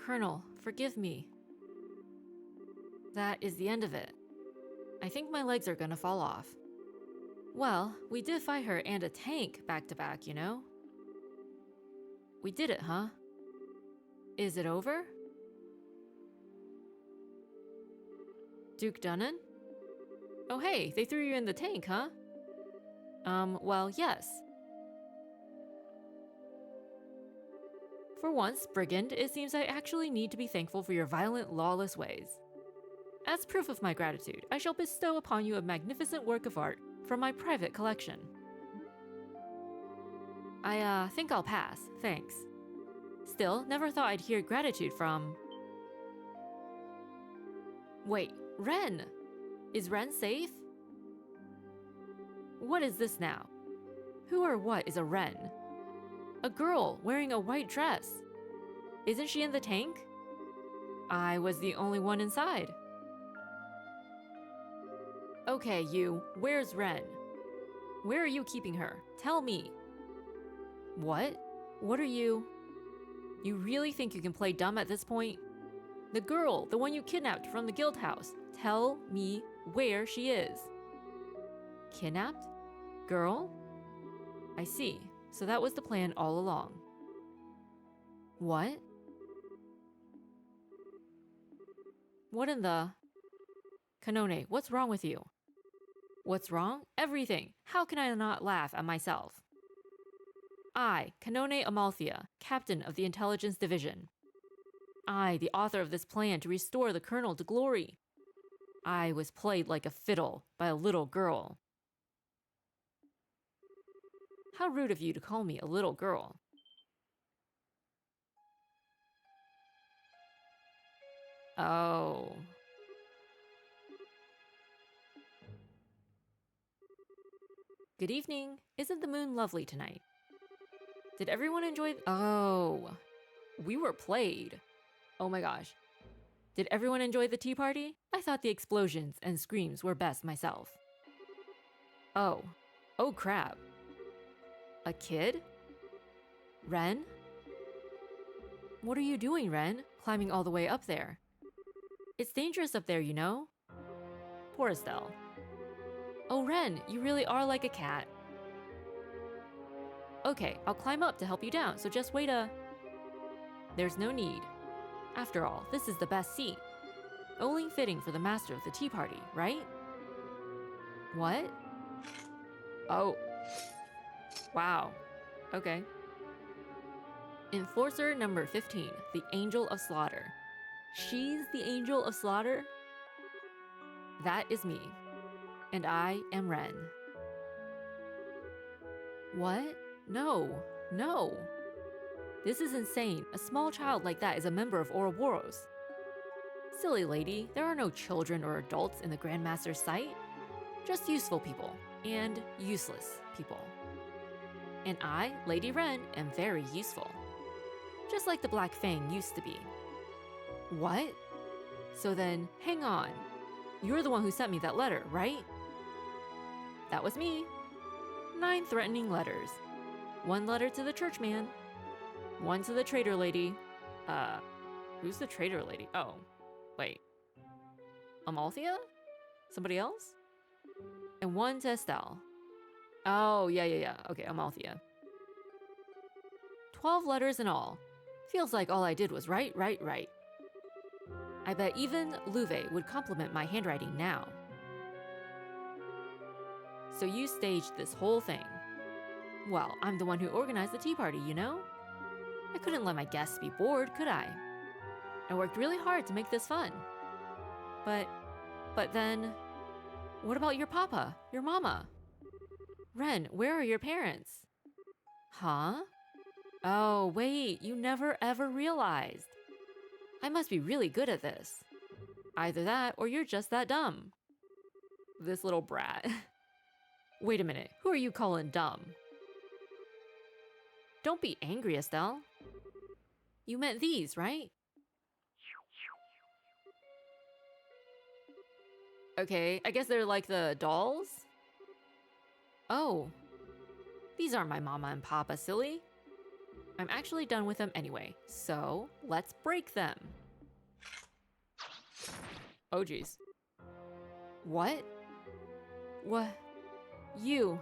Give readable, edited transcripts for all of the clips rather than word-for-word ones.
Colonel, forgive me. That is the end of it. I think my legs are gonna fall off. Well, we did fight her and a tank back to back, you know? We did it, huh? Is it over? Duke Dunnan? Oh hey, they threw you in the tank, huh? Well, yes. For once, Brigand, it seems I actually need to be thankful for your violent, lawless ways. As proof of my gratitude, I shall bestow upon you a magnificent work of art from my private collection. I think I'll pass, thanks. Still, never thought I'd hear gratitude from... Wait, Ren! Is Ren safe? What is this now? Who or what is a Ren? A girl wearing a white dress. Isn't she in the tank? I was the only one inside. Okay, you, where's Ren? Where are you keeping her? Tell me. What? What are you... You really think you can play dumb at this point? The girl, the one you kidnapped from the guild house. Tell me where she is. Kidnapped? Girl? I see. So that was the plan all along. What? What in the... Kanone, what's wrong with you? What's wrong? Everything. How can I not laugh at myself? I, Kanone Amalthea, captain of the intelligence division. I, the author of this plan to restore the colonel to glory. I was played like a fiddle by a little girl. How rude of you to call me a little girl. Oh. Good evening. Isn't the moon lovely tonight? Did everyone enjoy... Oh. We were played. Oh my gosh. Did everyone enjoy the tea party? I thought the explosions and screams were best myself. Oh. Oh crap. A kid? Ren? What are you doing, Ren? Climbing all the way up there. It's dangerous up there, you know? Poor Estelle. Oh, Ren, you really are like a cat. Okay, I'll climb up to help you down, so just wait a... There's no need. After all, this is the best seat. Only fitting for the master of the tea party, right? What? Oh. Wow. Okay. Enforcer number 15, the Angel of Slaughter. She's the Angel of Slaughter? That is me. And I am Ren. What? No. No. This is insane. A small child like that is a member of Ouroboros. Silly lady, there are no children or adults in the Grandmaster's sight. Just useful people. And useless people. And I, Lady Ren, am very useful. Just like the Black Fang used to be. What? So then, hang on. You're the one who sent me that letter, right? That was me. 9 threatening letters. 1 letter to the churchman. 1 to the traitor lady. Who's the traitor lady? Oh, wait. Amalthea? Somebody else? And 1 to Estelle. Oh, yeah. Okay, Amalthea. 12 letters in all. Feels like all I did was right. I bet even Louvet would compliment my handwriting now. So you staged this whole thing. Well, I'm the one who organized the tea party, you know? I couldn't let my guests be bored, could I? I worked really hard to make this fun. But then... What about your papa, your mama? Ren, where are your parents? Huh? Oh, wait, you never ever realized. I must be really good at this. Either that, or you're just that dumb. This little brat. Wait a minute, who are you calling dumb? Don't be angry, Estelle. You meant these, right? Okay, I guess they're like the dolls? Oh. These aren't my mama and papa, silly. I'm actually done with them anyway, so let's break them. Oh geez. What? What? You.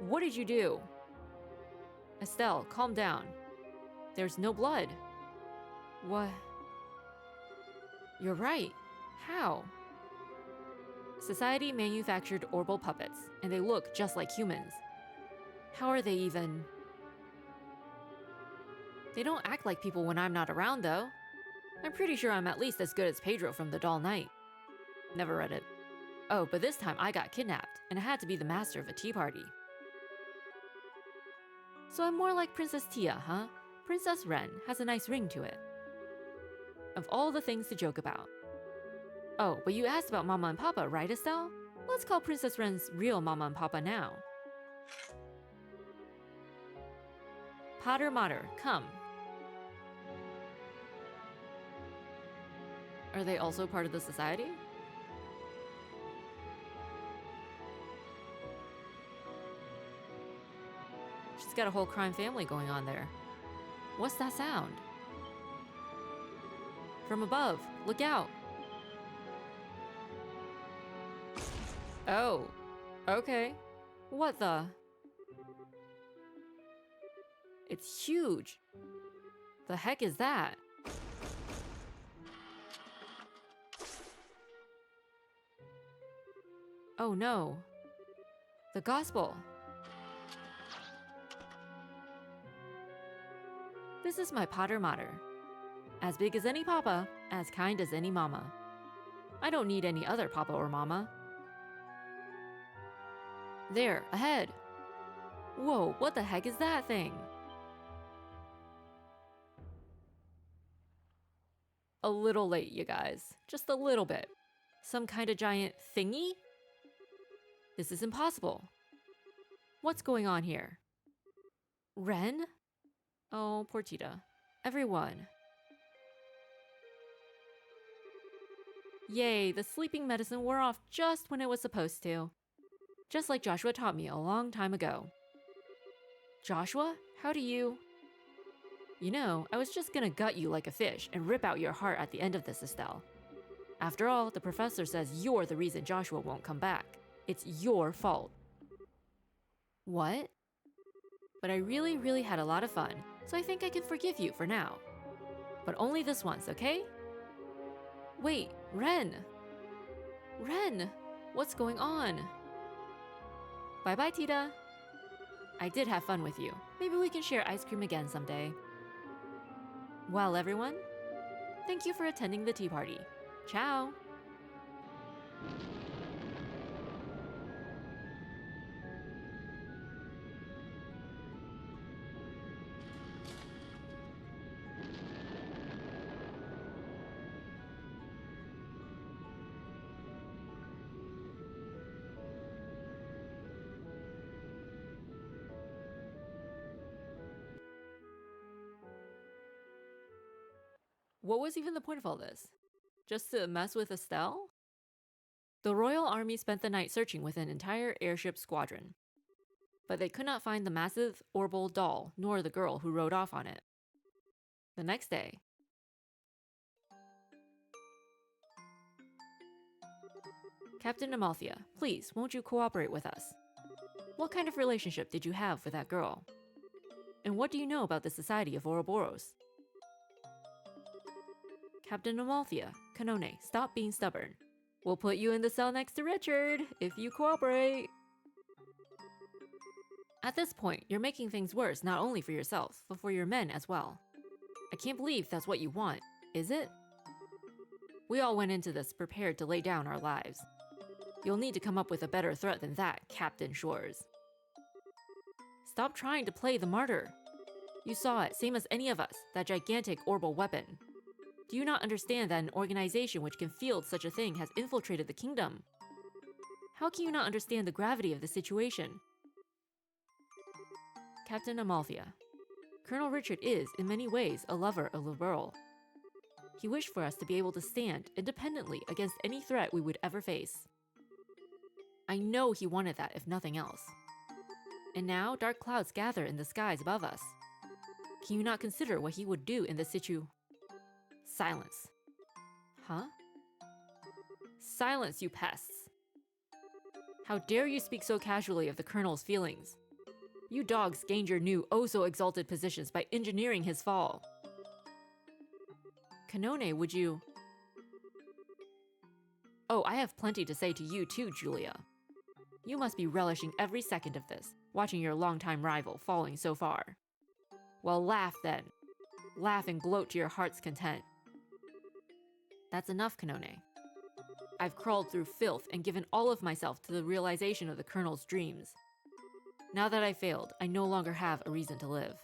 What did you do? Estelle, calm down. There's no blood. What? You're right. How? Society manufactured Orbal puppets, and they look just like humans. How are they even? They don't act like people when I'm not around, though. I'm pretty sure I'm at least as good as Pedro from The Doll Knight. Never read it. Oh, but this time I got kidnapped, and I had to be the master of a tea party. So I'm more like Princess Tia, huh? Princess Ren has a nice ring to it. Of all the things to joke about. Oh, but you asked about Mama and Papa, right, Estelle? Let's call Princess Ren's real Mama and Papa now. Pater Mater, come. Are they also part of the society? She's got a whole crime family going on there. What's that sound? From above, look out. Oh, okay. What the? It's huge. The heck is that? Oh no. The gospel. This is my Pater Mater. As big as any papa, as kind as any mama. I don't need any other papa or mama. There, ahead. Whoa, what the heck is that thing? A little late, you guys. Just a little bit. Some kind of giant thingy? This is impossible. What's going on here? Ren? Oh, poor Tita. Everyone. Yay, the sleeping medicine wore off just when it was supposed to. Just like Joshua taught me a long time ago. Joshua? How do you... You know, I was just gonna gut you like a fish and rip out your heart at the end of this, Estelle. After all, the professor says you're the reason Joshua won't come back. It's your fault. What? But I really had a lot of fun, so I think I can forgive you for now. But only this once, okay? Wait, Ren! Ren! What's going on? Bye-bye, Tita. I did have fun with you. Maybe we can share ice cream again someday. Well, everyone, thank you for attending the tea party. Ciao! What was even the point of all this? Just to mess with Estelle? The Royal Army spent the night searching with an entire airship squadron. But they could not find the massive Orbal doll, nor the girl who rode off on it. The next day... Captain Amalthea, please, won't you cooperate with us? What kind of relationship did you have with that girl? And what do you know about the Society of Ouroboros? Captain Amalthea, Kanone, stop being stubborn. We'll put you in the cell next to Richard, if you cooperate. At this point, you're making things worse not only for yourself, but for your men as well. I can't believe that's what you want, is it? We all went into this prepared to lay down our lives. You'll need to come up with a better threat than that, Captain Shores. Stop trying to play the martyr. You saw it, same as any of us, that gigantic Orbal weapon. Do you not understand that an organization which can field such a thing has infiltrated the kingdom? How can you not understand the gravity of the situation? Captain Amalthea, Colonel Richard is, in many ways, a lover of the world. He wished for us to be able to stand independently against any threat we would ever face. I know he wanted that, if nothing else. And now, dark clouds gather in the skies above us. Can you not consider what he would do in this Silence. Huh? Silence, you pests! How dare you speak so casually of the Colonel's feelings? You dogs gained your new, oh-so-exalted positions by engineering his fall. Kanone, would you... Oh, I have plenty to say to you too, Julia. You must be relishing every second of this, watching your longtime rival falling so far. Well, laugh then. Laugh and gloat to your heart's content. That's enough, Kanone. I've crawled through filth and given all of myself to the realization of the Colonel's dreams. Now that I've failed, I no longer have a reason to live.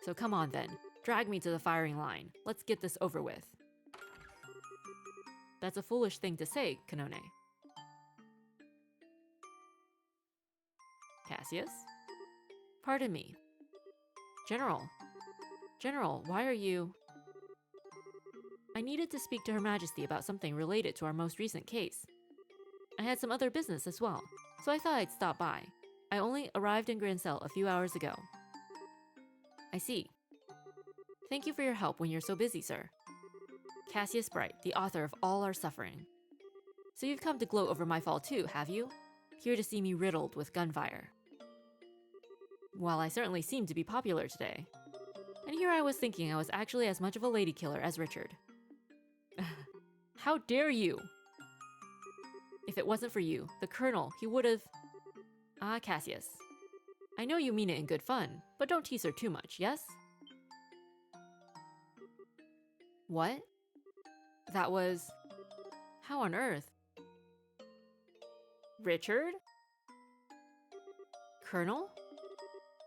So come on then, drag me to the firing line. Let's get this over with. That's a foolish thing to say, Kanone. Cassius? Pardon me. General, why are you... I needed to speak to Her Majesty about something related to our most recent case. I had some other business as well, so I thought I'd stop by. I only arrived in Grancel a few hours ago. I see. Thank you for your help when you're so busy, sir. Cassius Bright, the author of all our suffering. So you've come to gloat over my fall too, have you? Here to see me riddled with gunfire. Well, I certainly seem to be popular today. And here I was thinking I was actually as much of a lady killer as Richard. How dare you! If it wasn't for you, the Colonel, he would've... Ah, Cassius. I know you mean it in good fun, but don't tease her too much, yes? What? That was... How on earth? Richard? Colonel?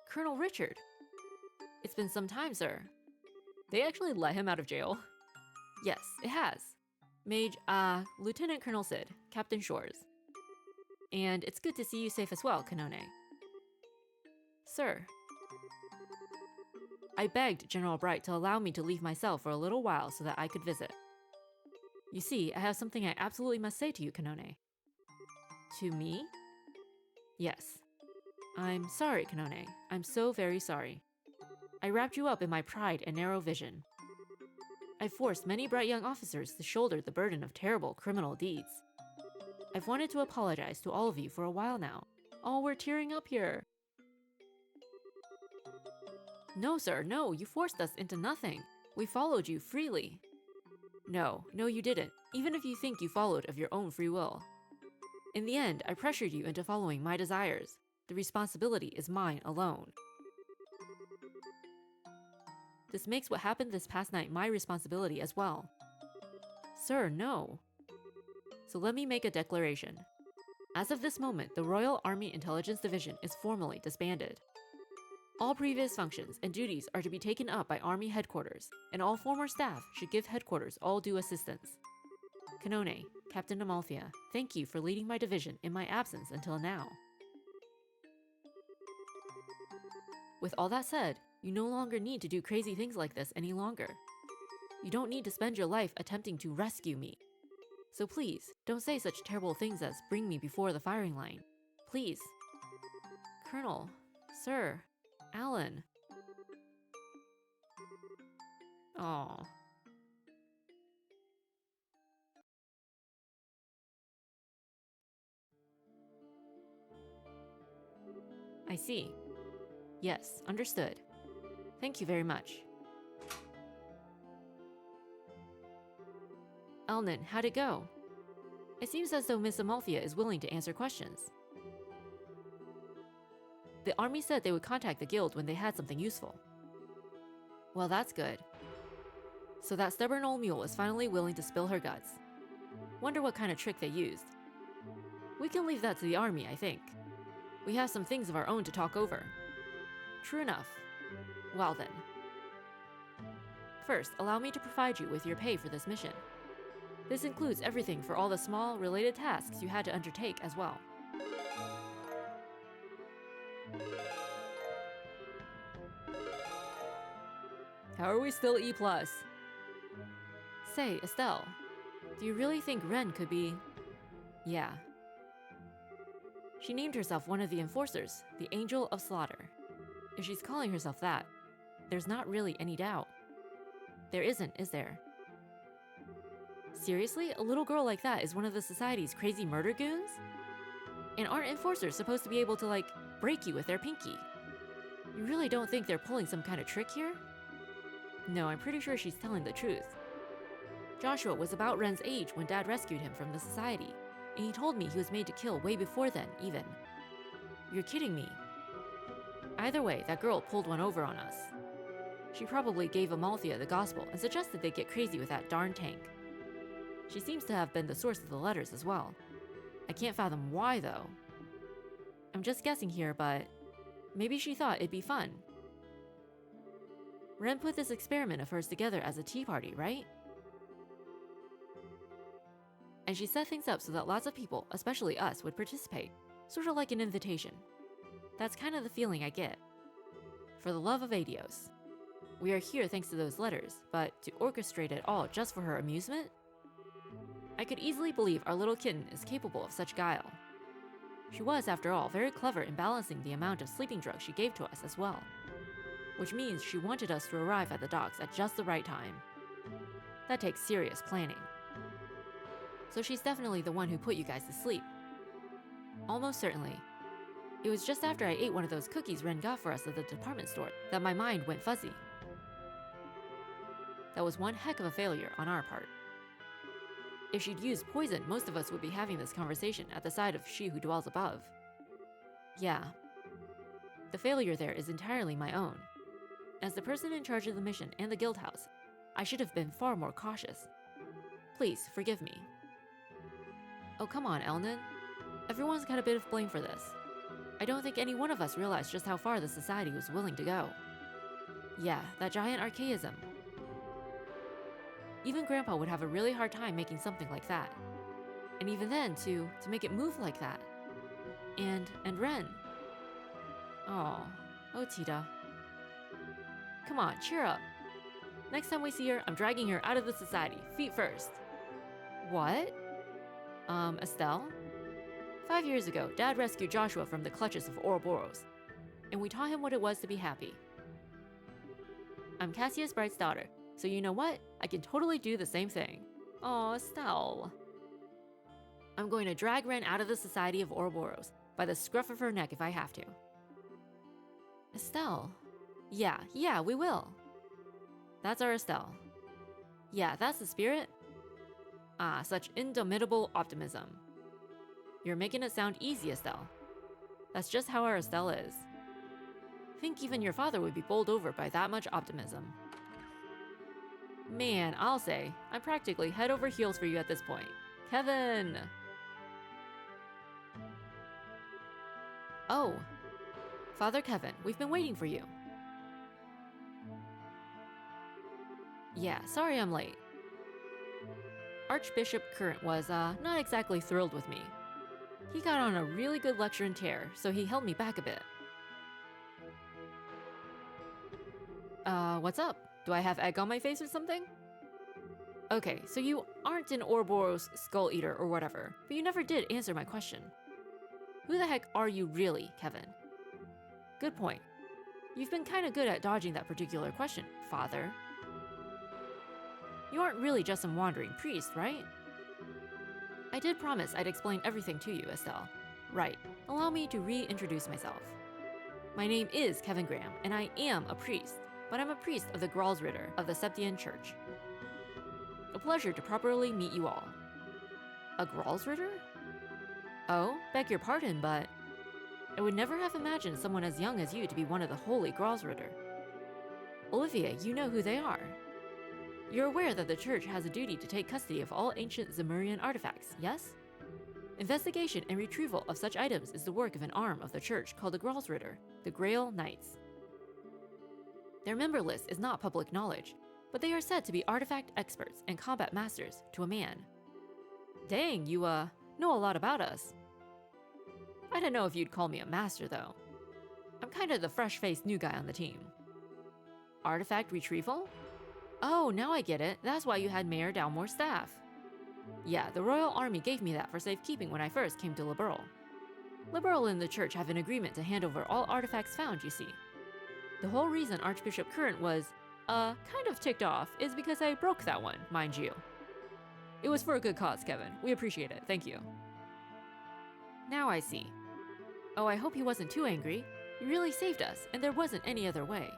Colonel Richard. It's been some time, sir. They actually let him out of jail? Yes, it has. Lieutenant Colonel Sid, Captain Shores. And it's good to see you safe as well, Kanone. Sir. I begged General Bright to allow me to leave my cell for a little while so that I could visit. You see, I have something I absolutely must say to you, Kanone. To me? Yes. I'm sorry, Kanone. I'm so very sorry. I wrapped you up in my pride and narrow vision. I've forced many bright young officers to shoulder the burden of terrible criminal deeds. I've wanted to apologize to all of you for a while now. Oh, we're tearing up here. No, sir, no, you forced us into nothing. We followed you freely. No, you didn't, even if you think you followed of your own free will. In the end, I pressured you into following my desires. The responsibility is mine alone. This makes what happened this past night my responsibility as well. Sir, no. So let me make a declaration. As of this moment, the Royal Army Intelligence Division is formally disbanded. All previous functions and duties are to be taken up by Army Headquarters, and all former staff should give Headquarters all due assistance. Kanone, Captain Amalthea, thank you for leading my division in my absence until now. With all that said, you no longer need to do crazy things like this any longer. You don't need to spend your life attempting to rescue me. So please, don't say such terrible things as bring me before the firing line. Please. Colonel, Sir, Alan. Aww. I see. Yes, understood. Thank you very much. Elnan, how'd it go? It seems as though Miss Amalthea is willing to answer questions. The army said they would contact the guild when they had something useful. Well, that's good. So that stubborn old mule is finally willing to spill her guts. Wonder what kind of trick they used. We can leave that to the army, I think. We have some things of our own to talk over. True enough. Well then. First, allow me to provide you with your pay for this mission. This includes everything for all the small, related tasks you had to undertake as well. How are we still E+? Say, Estelle, do you really think Ren could be... Yeah. She named herself one of the Enforcers, the Angel of Slaughter. If she's calling herself that, there's not really any doubt. There isn't, is there? Seriously? A little girl like that is one of the society's crazy murder goons? And aren't enforcers supposed to be able to, like, break you with their pinky? You really don't think they're pulling some kind of trick here? No, I'm pretty sure she's telling the truth. Joshua was about Ren's age when Dad rescued him from the society, and he told me he was made to kill way before then, even. You're kidding me. Either way, that girl pulled one over on us. She probably gave Amalthea the gospel and suggested they get crazy with that darn tank. She seems to have been the source of the letters as well. I can't fathom why, though. I'm just guessing here, but maybe she thought it'd be fun. Ren put this experiment of hers together as a tea party, right? And she set things up so that lots of people, especially us, would participate, sort of like an invitation. That's kind of the feeling I get. For the love of Aidios. We are here thanks to those letters, but to orchestrate it all just for her amusement? I could easily believe our little kitten is capable of such guile. She was, after all, very clever in balancing the amount of sleeping drugs she gave to us as well. Which means she wanted us to arrive at the docks at just the right time. That takes serious planning. So she's definitely the one who put you guys to sleep. Almost certainly. It was just after I ate one of those cookies Ren got for us at the department store that my mind went fuzzy. That was one heck of a failure on our part. If she'd used poison, most of us would be having this conversation at the side of she who dwells above. Yeah. The failure there is entirely my own. As the person in charge of the mission and the guild house, I should have been far more cautious. Please, forgive me. Oh, come on, Elnan. Everyone's got a bit of blame for this. I don't think any one of us realized just how far the society was willing to go. Yeah, that giant archaism. Even Grandpa would have a really hard time making something like that. And even then, to make it move like that. And Ren. Oh, Tita. Come on, cheer up. Next time we see her, I'm dragging her out of the society, feet first. What? Estelle? 5 years ago, Dad rescued Joshua from the clutches of Ouroboros, and we taught him what it was to be happy. I'm Cassius Bright's daughter, so you know what? I can totally do the same thing. Aw, Estelle. I'm going to drag Ren out of the Society of Ouroboros by the scruff of her neck if I have to. Estelle. Yeah, we will. That's our Estelle. Yeah, that's the spirit. Ah, such indomitable optimism. You're making it sound easy, Estelle. That's just how our Estelle is. Think even your father would be bowled over by that much optimism. Man, I'll say, I'm practically head over heels for you at this point. Kevin! Oh. Father Kevin, we've been waiting for you. Yeah, sorry I'm late. Archbishop Current was, not exactly thrilled with me. He got on a really good lecture in Terror, so he held me back a bit. What's up? Do I have egg on my face or something? Okay, so you aren't an Ouroboros Skull Eater or whatever, but you never did answer my question. Who the heck are you really, Kevin? Good point. You've been kinda good at dodging that particular question, Father. You aren't really just some wandering priest, right? I did promise I'd explain everything to you, Estelle. Right, allow me to reintroduce myself. My name is Kevin Graham, and I am a priest, but I'm a priest of the Gralsritter of the Septian Church. A pleasure to properly meet you all. A Gralsritter? Oh, beg your pardon, but I would never have imagined someone as young as you to be one of the holy Gralsritter. Olivia, you know who they are. You're aware that the church has a duty to take custody of all ancient Zemurian artifacts, yes? Investigation and retrieval of such items is the work of an arm of the church called the Gralsritter, the Grail Knights. Their member list is not public knowledge, but they are said to be artifact experts and combat masters to a man. Dang, you, know a lot about us. I don't know if you'd call me a master, though. I'm kinda the fresh-faced new guy on the team. Artifact retrieval? Oh, now I get it. That's why you had Mayor Dalmore's staff. Yeah, the Royal Army gave me that for safekeeping when I first came to Liberl. Liberl and the church have an agreement to hand over all artifacts found, you see. The whole reason Archbishop Current was, kind of ticked off is because I broke that one, mind you. It was for a good cause, Kevin. We appreciate it. Thank you. Now I see. Oh, I hope he wasn't too angry. He really saved us, and there wasn't any other way.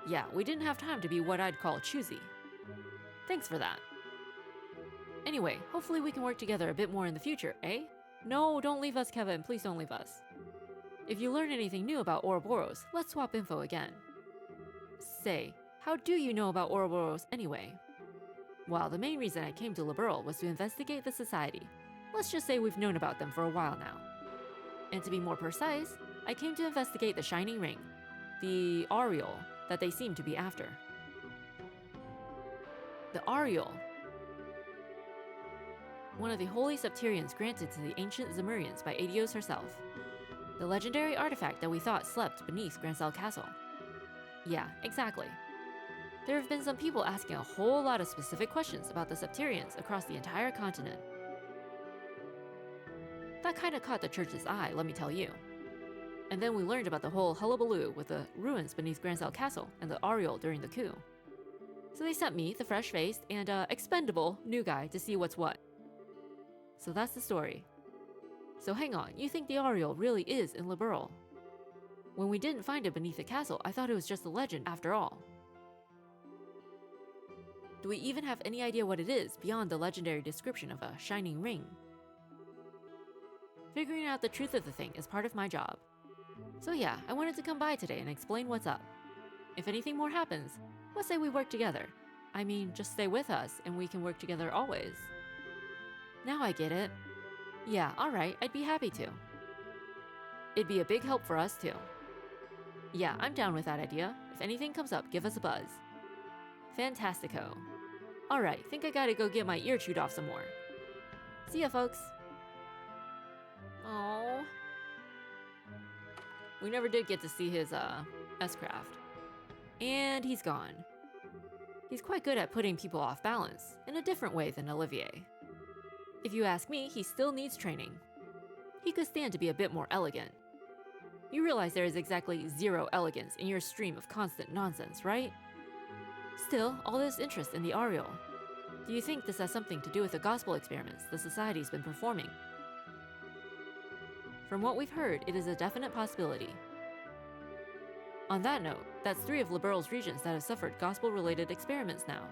Yeah, we didn't have time to be what I'd call choosy. Thanks for that. Anyway, hopefully we can work together a bit more in the future, eh? No, don't leave us, Kevin. Please don't leave us. If you learn anything new about Ouroboros, let's swap info again. Say, how do you know about Ouroboros anyway? Well, the main reason I came to Liberl was to investigate the society. Let's just say we've known about them for a while now. And to be more precise, I came to investigate the Shining Ring, the Aureole that they seem to be after. The Aureole. One of the holy septerians granted to the ancient Zemurians by Aidios herself. The legendary artifact that we thought slept beneath Grancel Castle. Yeah, exactly. There have been some people asking a whole lot of specific questions about the septerians across the entire continent. That kinda caught the church's eye, let me tell you. And then we learned about the whole hullabaloo with the ruins beneath Grancel Castle and the Aureole during the coup. So they sent me, the fresh-faced and expendable new guy, to see what's what. So that's the story. So hang on, you think the Aureole really is in Liberl? When we didn't find it beneath the castle, I thought it was just a legend after all. Do we even have any idea what it is beyond the legendary description of a shining ring? Figuring out the truth of the thing is part of my job. So yeah, I wanted to come by today and explain what's up. If anything more happens, let's say we work together. I mean, just stay with us and we can work together always. Now I get it. Yeah, alright, I'd be happy to. It'd be a big help for us too. Yeah, I'm down with that idea. If anything comes up, give us a buzz. Fantastico. Alright, think I gotta go get my ear chewed off some more. See ya, folks. Oh. We never did get to see his, S-Craft. And he's gone. He's quite good at putting people off balance, in a different way than Olivier. If you ask me, he still needs training. He could stand to be a bit more elegant. You realize there is exactly zero elegance in your stream of constant nonsense, right? Still, all this interest in the Aureole. Do you think this has something to do with the gospel experiments the Society's been performing? From what we've heard, it is a definite possibility. On that note, that's 3 of Liberl's regions that have suffered gospel-related experiments now.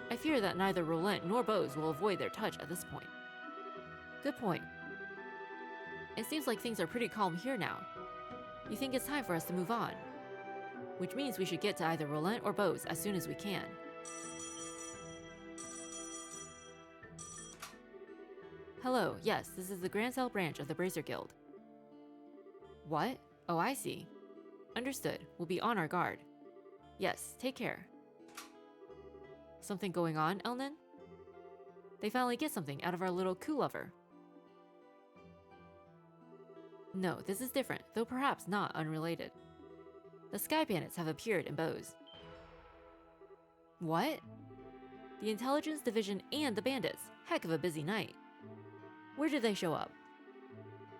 I fear that neither Rolent nor Bose will avoid their touch at this point. Good point. It seems like things are pretty calm here now. You think it's time for us to move on? Which means we should get to either Rolent or Bose as soon as we can. Hello, yes, this is the Grancel branch of the Bracer Guild. What? Oh, I see. Understood. We'll be on our guard. Yes, take care. Something going on, Elnan? They finally get something out of our little coup lover. No, this is different, though perhaps not unrelated. The Sky Bandits have appeared in Bose. What? The Intelligence Division and the Bandits. Heck of a busy night. Where did they show up?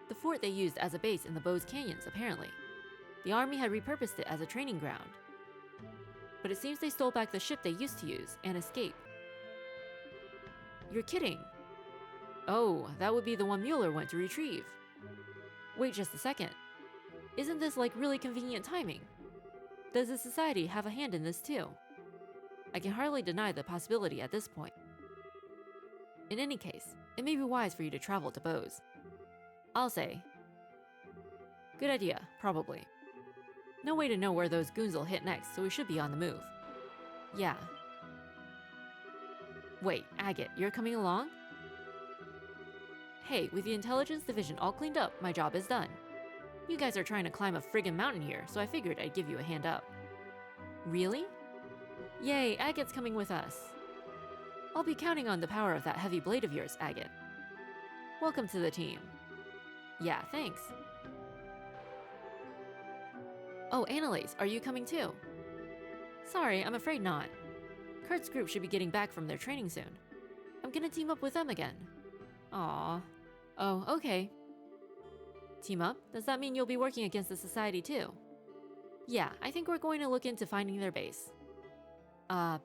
The fort they used as a base in the Bose Canyons, apparently. The army had repurposed it as a training ground. But it seems they stole back the ship they used to use and escaped. You're kidding. Oh, that would be the one Mueller went to retrieve. Wait just a second. Isn't this like really convenient timing? Does the Society have a hand in this too? I can hardly deny the possibility at this point. In any case, it may be wise for you to travel to Bose. I'll say. Good idea, probably. No way to know where those goons will hit next, so we should be on the move. Yeah. Wait, Agate, you're coming along? Hey, with the Intelligence Division all cleaned up, my job is done. You guys are trying to climb a friggin' mountain here, so I figured I'd give you a hand up. Really? Yay, Agate's coming with us. I'll be counting on the power of that heavy blade of yours, Agate. Welcome to the team. Yeah, thanks. Oh, Annalise, are you coming too? Sorry, I'm afraid not. Kurt's group should be getting back from their training soon. I'm gonna team up with them again. Aww. Oh, okay. Team up? Does that mean you'll be working against the Society too? Yeah, I think we're going to look into finding their base.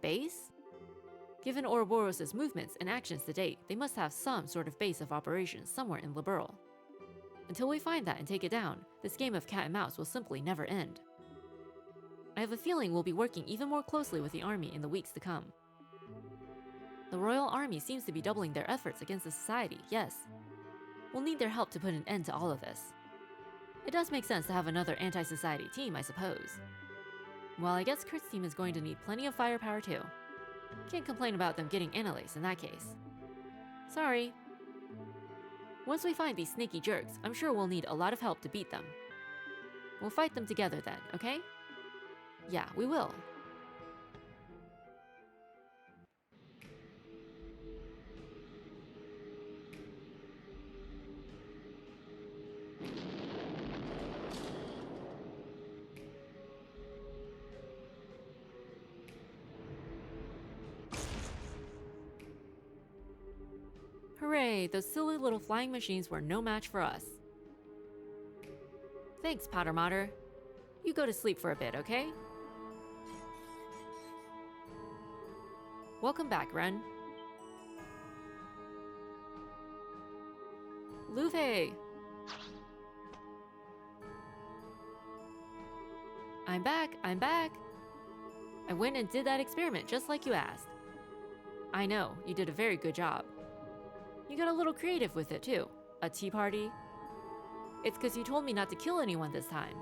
Base? Given Ouroboros' movements and actions to date, they must have some sort of base of operations somewhere in Liberl. Until we find that and take it down, this game of cat and mouse will simply never end. I have a feeling we'll be working even more closely with the army in the weeks to come. The Royal Army seems to be doubling their efforts against the Society, yes. We'll need their help to put an end to all of this. It does make sense to have another anti-Society team, I suppose. Well, I guess Kurt's team is going to need plenty of firepower too. Can't complain about them getting Annalise in that case. Sorry. Once we find these sneaky jerks, I'm sure we'll need a lot of help to beat them. We'll fight them together then, okay? Yeah, we will. Hooray, those silly little flying machines were no match for us. Thanks, Potter Mater. You go to sleep for a bit, okay? Welcome back, Ren. Luve! I'm back, I'm back! I went and did that experiment just like you asked. I know, you did a very good job. You got a little creative with it too. A tea party? It's because you told me not to kill anyone this time.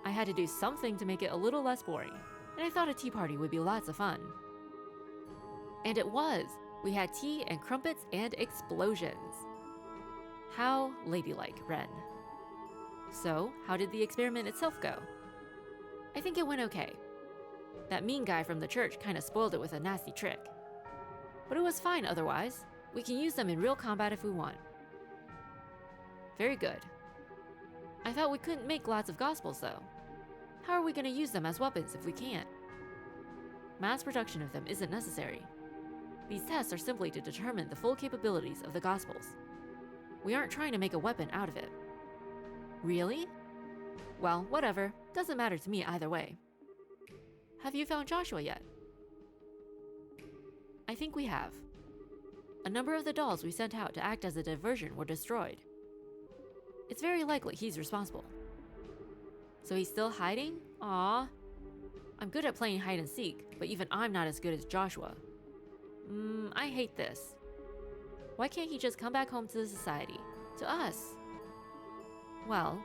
I had to do something to make it a little less boring, and I thought a tea party would be lots of fun. And it was! We had tea and crumpets and explosions. How ladylike, Ren. So, how did the experiment itself go? I think it went okay. That mean guy from the church kinda spoiled it with a nasty trick. But it was fine otherwise. We can use them in real combat if we want. Very good. I thought we couldn't make lots of gospels though. How are we gonna use them as weapons if we can't? Mass production of them isn't necessary. These tests are simply to determine the full capabilities of the gospels. We aren't trying to make a weapon out of it. Really? Well, whatever. Doesn't matter to me either way. Have you found Joshua yet? I think we have. A number of the dolls we sent out to act as a diversion were destroyed. It's very likely he's responsible. So he's still hiding? Aww. I'm good at playing hide and seek, but even I'm not as good as Joshua. I hate this. Why can't he just come back home to the Society? To us? Well,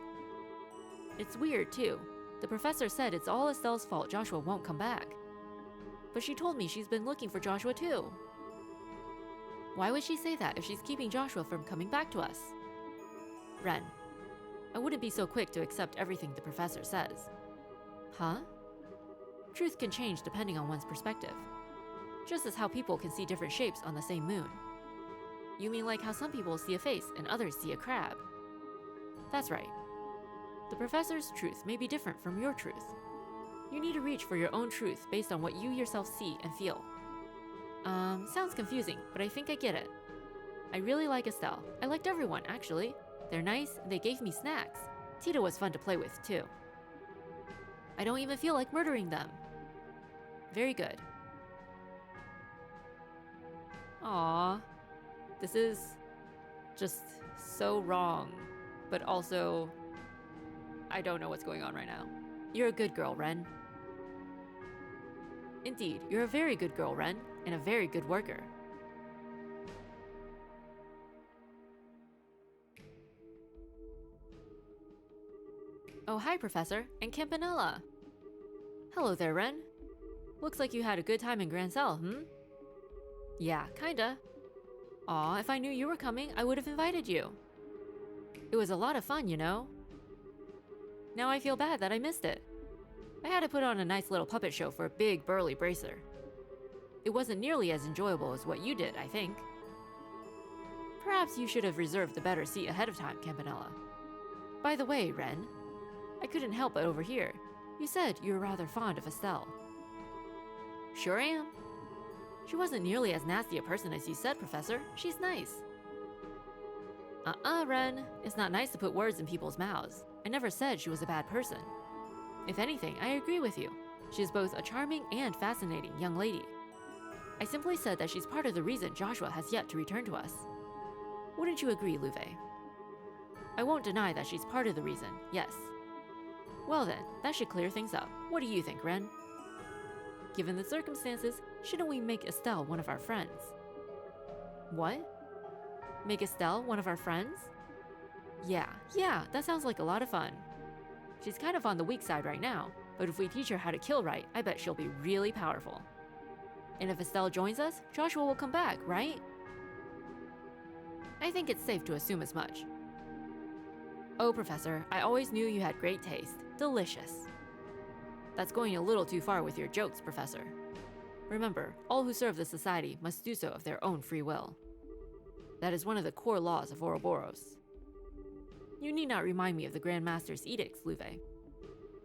it's weird too. The professor said it's all Estelle's fault Joshua won't come back. But she told me she's been looking for Joshua too. Why would she say that if she's keeping Joshua from coming back to us? Ren, I wouldn't be so quick to accept everything the professor says. Huh? Truth can change depending on one's perspective. Just as how people can see different shapes on the same moon. You mean like how some people see a face and others see a crab? That's right. The professor's truth may be different from your truth. You need to reach for your own truth based on what you yourself see and feel. Sounds confusing, but I think I get it. I really like Estelle. I liked everyone, actually. They're nice, and they gave me snacks. Tita was fun to play with, too. I don't even feel like murdering them. Very good. Aww. This is just so wrong, but also I don't know what's going on right now. You're a good girl, Ren. Indeed, you're a very good girl, Ren, and a very good worker. Oh, hi, Professor, and Campanella. Hello there, Ren. Looks like you had a good time in Grand Cell, Yeah, kinda. Aw, if I knew you were coming, I would have invited you. It was a lot of fun, you know? Now I feel bad that I missed it. I had to put on a nice little puppet show for a big, burly bracer. It wasn't nearly as enjoyable as what you did, I think. Perhaps you should have reserved the better seat ahead of time, Campanella. By the way, Ren, I couldn't help but overhear. You said you were rather fond of Estelle. Sure am. She wasn't nearly as nasty a person as you said, Professor. She's nice. Ren. It's not nice to put words in people's mouths. I never said she was a bad person. If anything, I agree with you. She is both a charming and fascinating young lady. I simply said that she's part of the reason Joshua has yet to return to us. Wouldn't you agree, Luve? I won't deny that she's part of the reason, yes. Well then, that should clear things up. What do you think, Ren? Given the circumstances, shouldn't we make Estelle one of our friends? What? Make Estelle one of our friends? Yeah, that sounds like a lot of fun. She's kind of on the weak side right now, but if we teach her how to kill right, I bet she'll be really powerful. And if Estelle joins us, Joshua will come back, right? I think it's safe to assume as much. Oh, Professor, I always knew you had great taste. Delicious. That's going a little too far with your jokes, Professor. Remember, all who serve the society must do so of their own free will. That is one of the core laws of Ouroboros. You need not remind me of the Grand Master's edicts, Luve.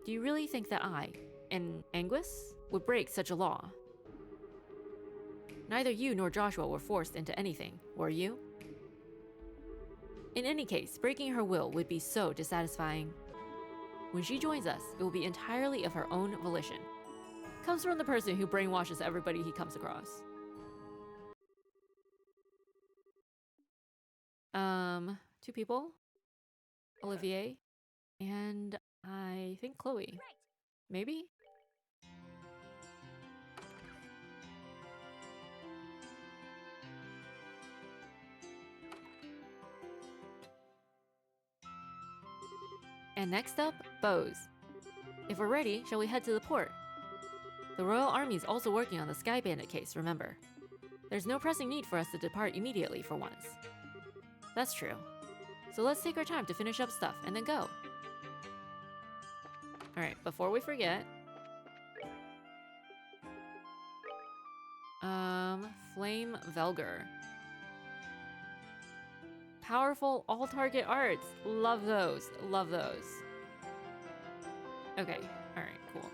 Do you really think that I, an Anguis, would break such a law? Neither you nor Joshua were forced into anything, were you? In any case, breaking her will would be so dissatisfying. When she joins us, it will be entirely of her own volition. Comes from the person who brainwashes everybody he comes across. Two people? Olivier, and I think Chloe. Maybe? And next up, Bose. If we're ready, shall we head to the port? The Royal Army is also working on the Sky Bandit case, remember. There's no pressing need for us to depart immediately for once. That's true. So let's take our time to finish up stuff and then go. Alright, before we forget. Flame Velger. Powerful all-target arts. Love those. Love those. Okay, alright, cool.